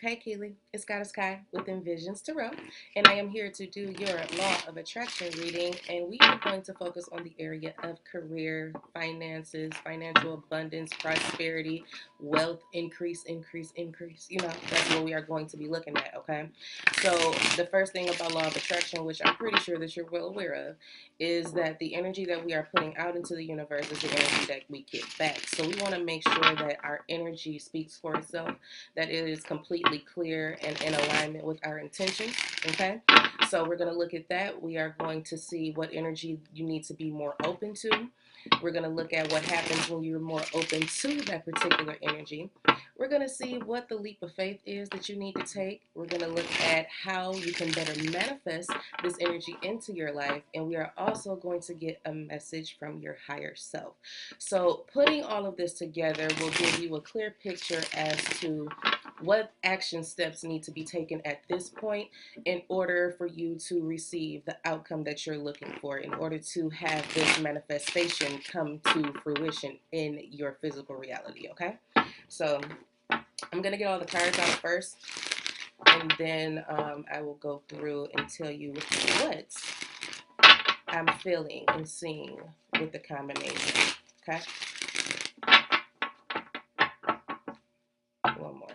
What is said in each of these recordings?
Hey Keilei, it's Goddess Kai with Envisions Tarot, and I am here to do your Law of Attraction reading. And we are going to focus on the area of career, finances, financial abundance, prosperity, wealth, increase, increase, increase. That's what we are going to be looking at, okay? So, the first thing about Law of Attraction, which I'm pretty sure that you're well aware of, is that the energy that we are putting out into the universe is the energy that we get back. So, we want to make sure that our energy speaks for itself, that it is completely clear and in alignment with our intentions. Okay, so we're going to look at that. We are going to see what energy you need to be more open to. We're going to look at what happens when you're more open to that particular energy. We're going to see what the leap of faith is that you need to take. We're going to look at how you can better manifest this energy into your life. And we are also going to get a message from your higher self. So putting all of this together will give you a clear picture as to what action steps need to be taken at this point in order for you to receive the outcome that you're looking for, in order to have this manifestation come to fruition in your physical reality. Okay, so I'm gonna get all the cards out first, and then I will go through and tell you what I'm feeling and seeing with the combination. Okay, one more.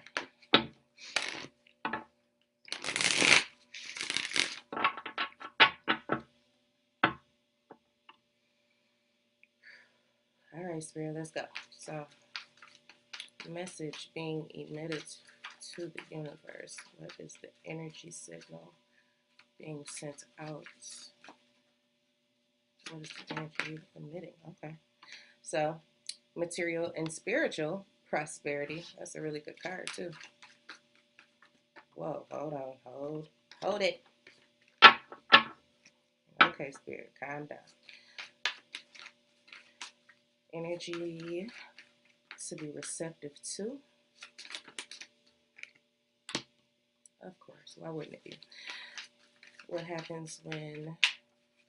All right, Spirit, let's go. So, message being emitted to the universe. What is the energy signal being sent out? What is the energy emitting? Okay. So, material and spiritual prosperity. That's a really good card, too. Whoa, hold on. Hold it. Okay, Spirit, calm down. Energy to be receptive to. Of course, why wouldn't it be? What happens when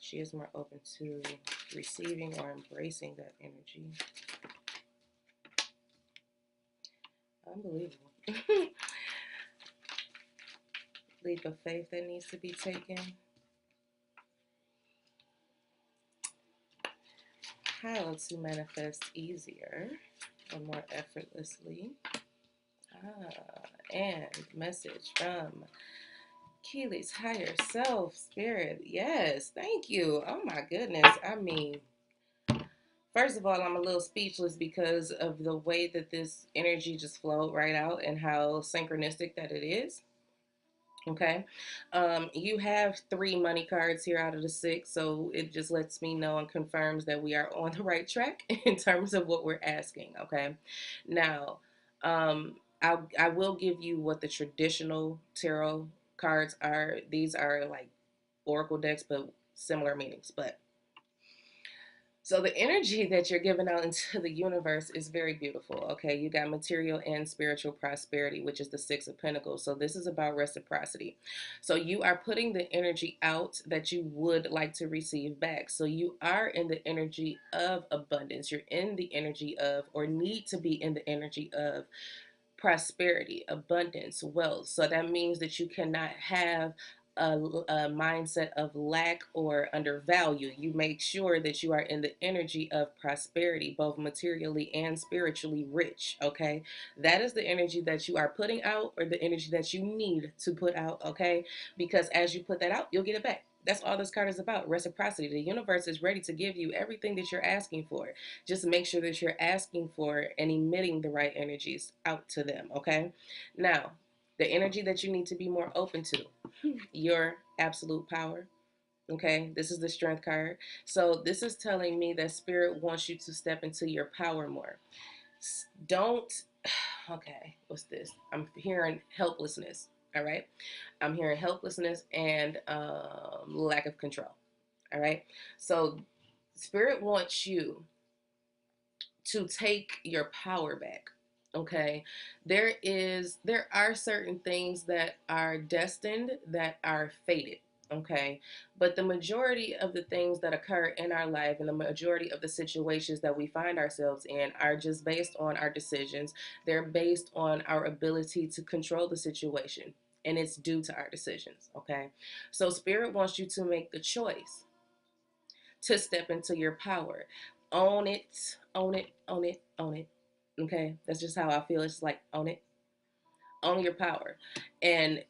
she is more open to receiving or embracing that energy? Unbelievable. Leap of faith that needs to be taken. How to manifest easier or more effortlessly. And message from Keilei's higher self, spirit. Yes, thank you. Oh my goodness. I mean, first of all, I'm a little speechless because of the way that this energy just flowed right out and how synchronistic that it is. Okay. You have 3 money cards here out of the 6, so it just lets me know and confirms that we are on the right track in terms of what we're asking. Okay. Now, I will give you what the traditional tarot cards are. These are like oracle decks, but similar meanings. But so the energy that you're giving out into the universe is very beautiful. Okay, you got material and spiritual prosperity, which is the 6 of Pentacles. So this is about reciprocity. So you are putting the energy out that you would like to receive back. So you are in the energy of abundance. You're in the energy of, or need to be in the energy of, prosperity, abundance, wealth. So that means that you cannot have a mindset of lack or undervalue. You make sure that you are in the energy of prosperity, both materially and spiritually rich. Okay, that is the energy that you are putting out, or the energy that you need to put out. Okay, because as you put that out, you'll get it back. That's all this card is about, reciprocity. The universe is ready to give you everything that you're asking for. Just make sure that you're asking for and emitting the right energies out to them, okay? Now, the energy that you need to be more open to, your absolute power, okay? This is the strength card. So this is telling me that spirit wants you to step into your power more. Don't, okay, what's this? I'm hearing helplessness, all right? I'm hearing helplessness and lack of control, all right? So spirit wants you to take your power back. Okay, there are certain things that are destined, that are fated. Okay. But the majority of the things that occur in our life and the majority of the situations that we find ourselves in are just based on our decisions. They're based on our ability to control the situation. And it's due to our decisions. Okay. So Spirit wants you to make the choice to step into your power. Own it, own it, own it, own it. Okay. That's just how I feel. It's like own it, own your power. And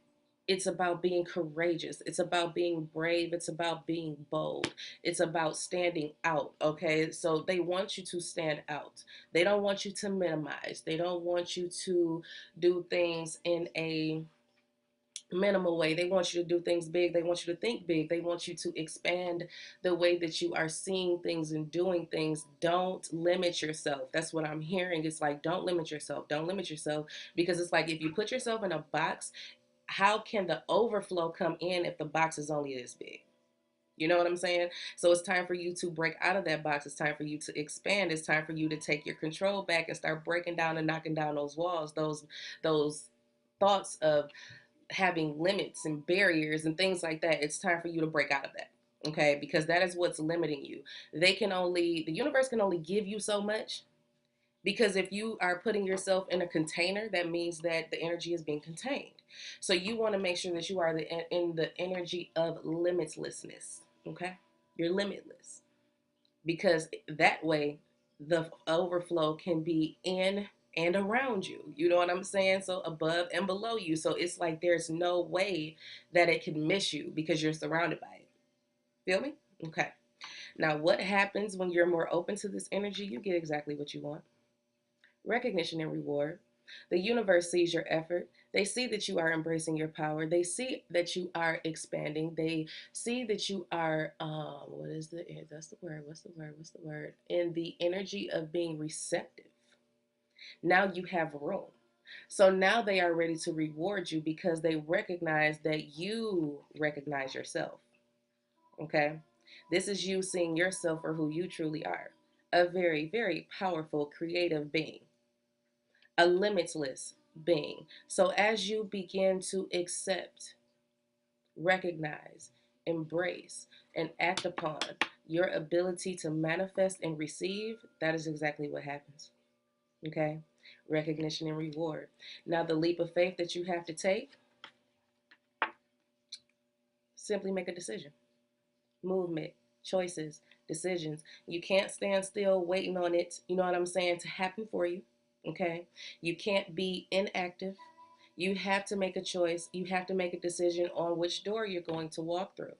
it's about being courageous. It's about being brave. It's about being bold. It's about standing out. Okay. So they want you to stand out. They don't want you to minimize. They don't want you to do things in a minimal way. They want you to do things big. They want you to think big. They want you to expand the way that you are seeing things and doing things. Don't limit yourself. That's what I'm hearing. It's like, don't limit yourself. Don't limit yourself, because it's like if you put yourself in a box, how can the overflow come in if the box is only this big? You know what I'm saying? So it's time for you to break out of that box. It's time for you to expand. It's time for you to take your control back and start breaking down and knocking down those walls, those thoughts of having limits and barriers and things like that. It's time for you to break out of that. Okay? Because that is what's limiting you. The universe can only give you so much, because if you are putting yourself in a container, that means that the energy is being contained. So you want to make sure that you are in the energy of limitlessness. Okay? You're limitless, because that way the overflow can be in and around you. You know what I'm saying? So above and below you. So it's like there's no way that it can miss you because you're surrounded by it. Feel me? Okay. Now, what happens when you're more open to this energy? You get exactly what you want. Recognition and reward. The universe sees your effort. They see that you are embracing your power. They see that you are expanding. They see that you are, that's the word, what's the word? In the energy of being receptive. Now you have room. So now they are ready to reward you because they recognize that you recognize yourself. Okay? This is you seeing yourself for who you truly are, a very, very powerful, creative being, a limitless being. So as you begin to accept, recognize, embrace, and act upon your ability to manifest and receive, that is exactly what happens. Okay? Recognition and reward. Now, the leap of faith that you have to take, simply make a decision. Movement, choices, decisions. You can't stand still waiting on it, you know what I'm saying, to happen for you. Okay? You can't be inactive. You have to make a choice. You have to make a decision on which door you're going to walk through.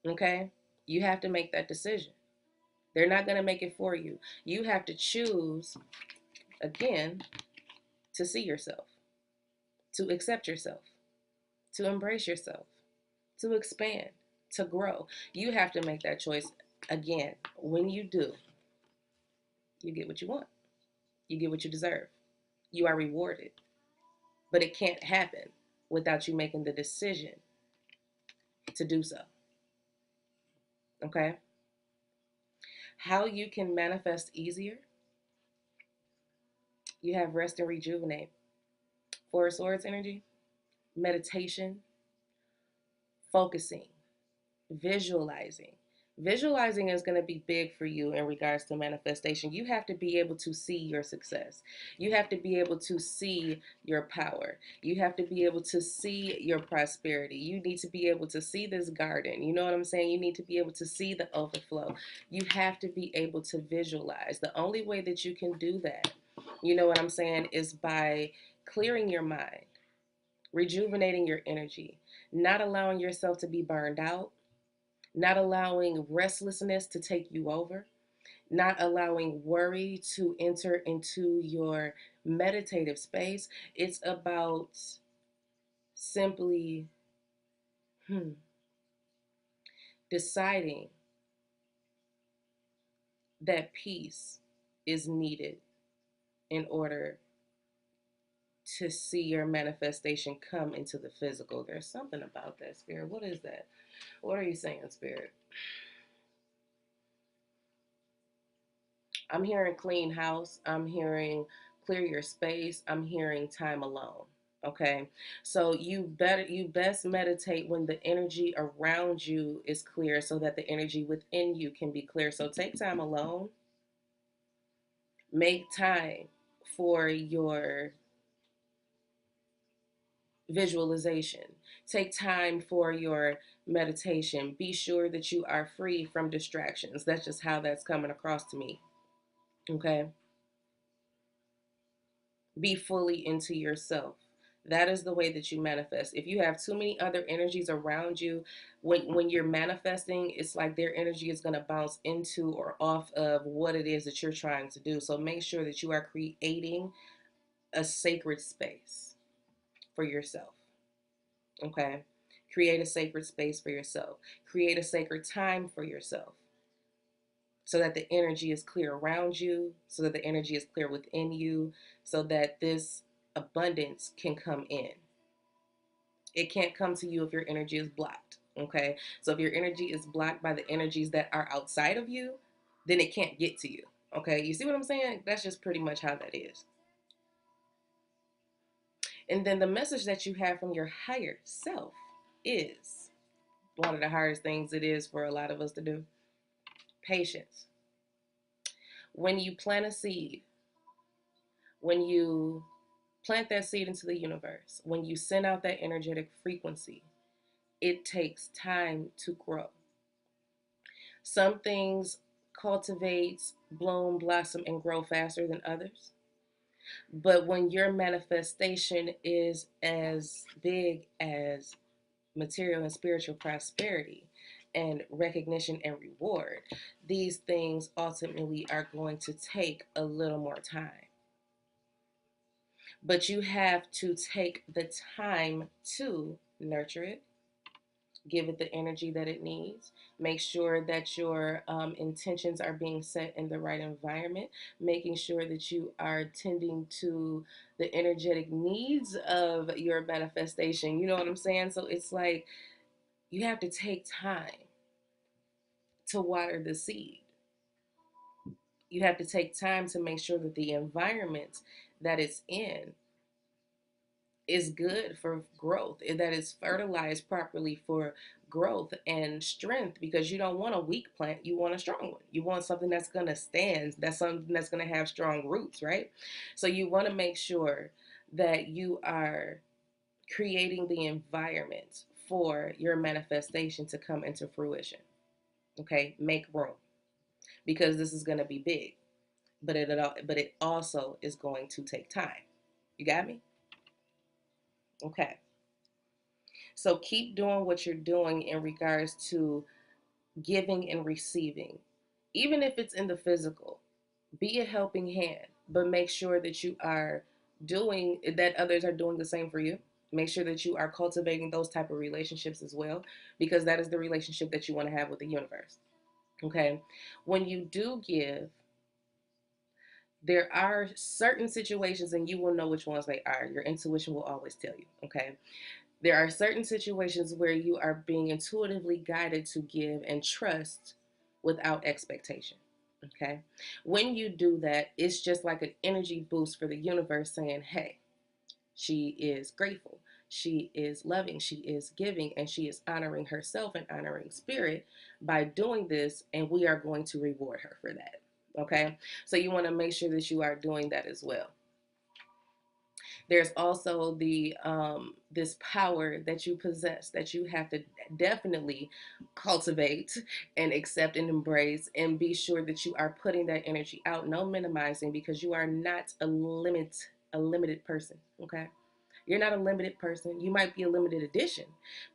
Okay? You have to make that decision. They're not going to make it for you. You have to choose, again, to see yourself, to accept yourself, to embrace yourself, to expand, to grow. You have to make that choice. Again, when you do, you get what you want. You get what you deserve. You are rewarded. But it can't happen without you making the decision to do so. Okay? How you can manifest easier? You have rest and rejuvenate. Four of Swords energy, meditation, focusing, visualizing. Visualizing is going to be big for you in regards to manifestation. You have to be able to see your success. You have to be able to see your power. You have to be able to see your prosperity. You need to be able to see this garden. You know what I'm saying? You need to be able to see the overflow. You have to be able to visualize. The only way that you can do that, you know what I'm saying, is by clearing your mind, rejuvenating your energy, not allowing yourself to be burned out, not allowing restlessness to take you over, not allowing worry to enter into your meditative space. It's about simply deciding that peace is needed in order to see your manifestation come into the physical. There's something about that, Spirit. What is that? What are you saying, Spirit? I'm hearing clean house. I'm hearing clear your space. I'm hearing time alone. Okay, so you best meditate when the energy around you is clear, so that the energy within you can be clear. So take time alone, make time for your visualization, take time for your meditation. Be sure that you are free from distractions. That's just how that's coming across to me. Okay, be fully into yourself. That is the way that you manifest. If you have too many other energies around you, when you're manifesting, it's like their energy is going to bounce into or off of what it is that you're trying to do. So make sure that you are creating a sacred space for yourself. Okay, create a sacred space for yourself, create a sacred time for yourself, so that the energy is clear around you, so that the energy is clear within you, so that this abundance can come in. It can't come to you if your energy is blocked. Okay, so if your energy is blocked by the energies that are outside of you, then it can't get to you. Okay, you see what I'm saying? That's just pretty much how that is. And then the message that you have from your higher self is one of the hardest things it is for a lot of us to do: patience. When you plant a seed, when you plant that seed into the universe, when you send out that energetic frequency, it takes time to grow. Some things cultivate, bloom, blossom, and grow faster than others. But when your manifestation is as big as material and spiritual prosperity and recognition and reward, these things ultimately are going to take a little more time. But you have to take the time to nurture it, give it the energy that it needs, make sure that your intentions are being set in the right environment, making sure that you are tending to the energetic needs of your manifestation. You know what I'm saying? So it's like you have to take time to water the seed. You have to take time to make sure that the environment that it's in is good for growth, that is fertilized properly for growth and strength, because you don't want a weak plant, you want a strong one. You want something that's going to stand, that's something that's going to have strong roots, right? So you want to make sure that you are creating the environment for your manifestation to come into fruition. Okay, make room, because this is going to be big, but it also is going to take time. You got me? Okay. So keep doing what you're doing in regards to giving and receiving. Even if it's in the physical, be a helping hand, but make sure that you are doing that, others are doing the same for you. Make sure that you are cultivating those type of relationships as well, because that is the relationship that you want to have with the universe. Okay? When you do give, there are certain situations, and you will know which ones they are. Your intuition will always tell you. Okay? There are certain situations where you are being intuitively guided to give and trust without expectation. Okay. When you do that, it's just like an energy boost for the universe saying, hey, she is grateful. She is loving. She is giving. And she is honoring herself and honoring spirit by doing this. And we are going to reward her for that. Okay. So you want to make sure that you are doing that as well. There's also the this power that you possess that you have to definitely cultivate and accept and embrace, and be sure that you are putting that energy out. No minimizing, because you are not a limited person. Okay, you're not a limited person. You might be a limited edition,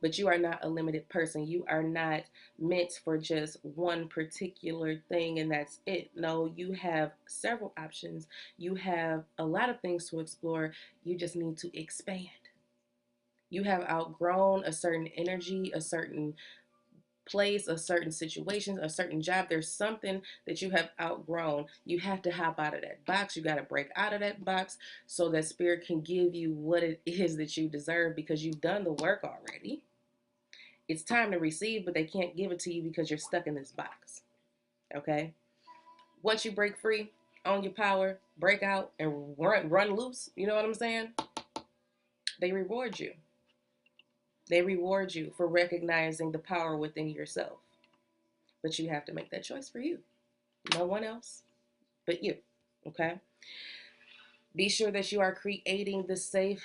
but you are not a limited person. You are not meant for just one particular thing and that's it. No, you have several options. You have a lot of things to explore. You just need to expand. You have outgrown a certain energy, a certain place, a certain situation, a certain job. There's something that you have outgrown. You have to hop out of that box. You got to break out of that box so that spirit can give you what it is that you deserve, because you've done the work already. It's time to receive, but they can't give it to you because you're stuck in this box. Okay? Once you break free, own your power, break out and run loose, you know what I'm saying? They reward you. They reward you for recognizing the power within yourself. But you have to make that choice for you. No one else but you. Okay? Be sure that you are creating the safe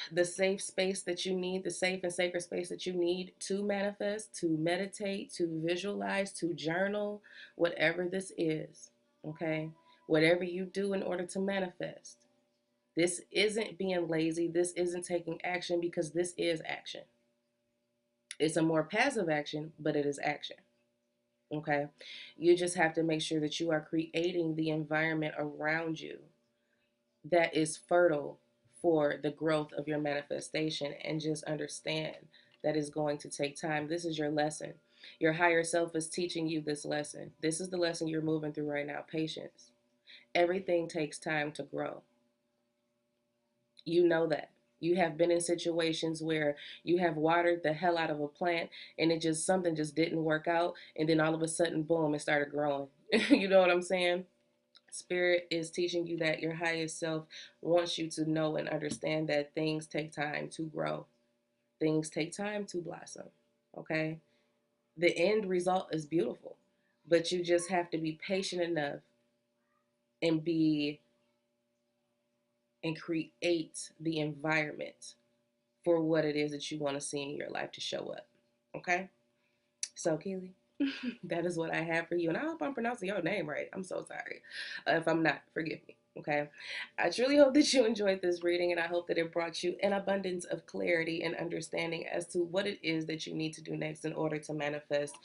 space that you need, the safe and sacred space that you need to manifest, to meditate, to visualize, to journal, whatever this is. Okay? Whatever you do in order to manifest. This isn't being lazy. This isn't taking action, because this is action. It's a more passive action, but it is action. Okay? You just have to make sure that you are creating the environment around you that is fertile for the growth of your manifestation, and just understand that is going to take time. This is your lesson. Your higher self is teaching you this lesson. This is the lesson you're moving through right now: patience. Everything takes time to grow. You know that. You have been in situations where you have watered the hell out of a plant, and it just, something just didn't work out, and then all of a sudden, boom, it started growing. You know what I'm saying? Spirit is teaching you that your highest self wants you to know and understand that things take time to grow. Things take time to blossom. Okay? The end result is beautiful, but you just have to be patient enough and be and create the environment for what it is that you want to see in your life to show up. Okay? So, Keely, that is what I have for you. And I hope I'm pronouncing your name right. I'm so sorry. If I'm not, forgive me. Okay. I truly hope that you enjoyed this reading, and I hope that it brought you an abundance of clarity and understanding as to what it is that you need to do next in order to manifest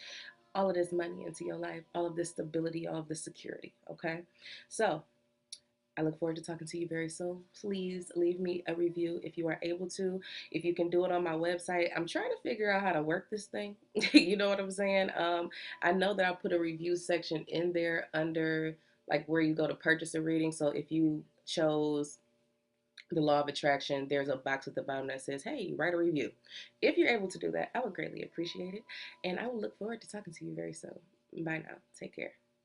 all of this money into your life, all of this stability, all of this security. Okay. So, I look forward to talking to you very soon. Please leave me a review if you are able to. If you can do it on my website, I'm trying to figure out how to work this thing. You know what I'm saying? I know that I put a review section in there under like where you go to purchase a reading. So if you chose the law of attraction, there's a box at the bottom that says, hey, write a review. If you're able to do that, I would greatly appreciate it. And I will look forward to talking to you very soon. Bye now. Take care.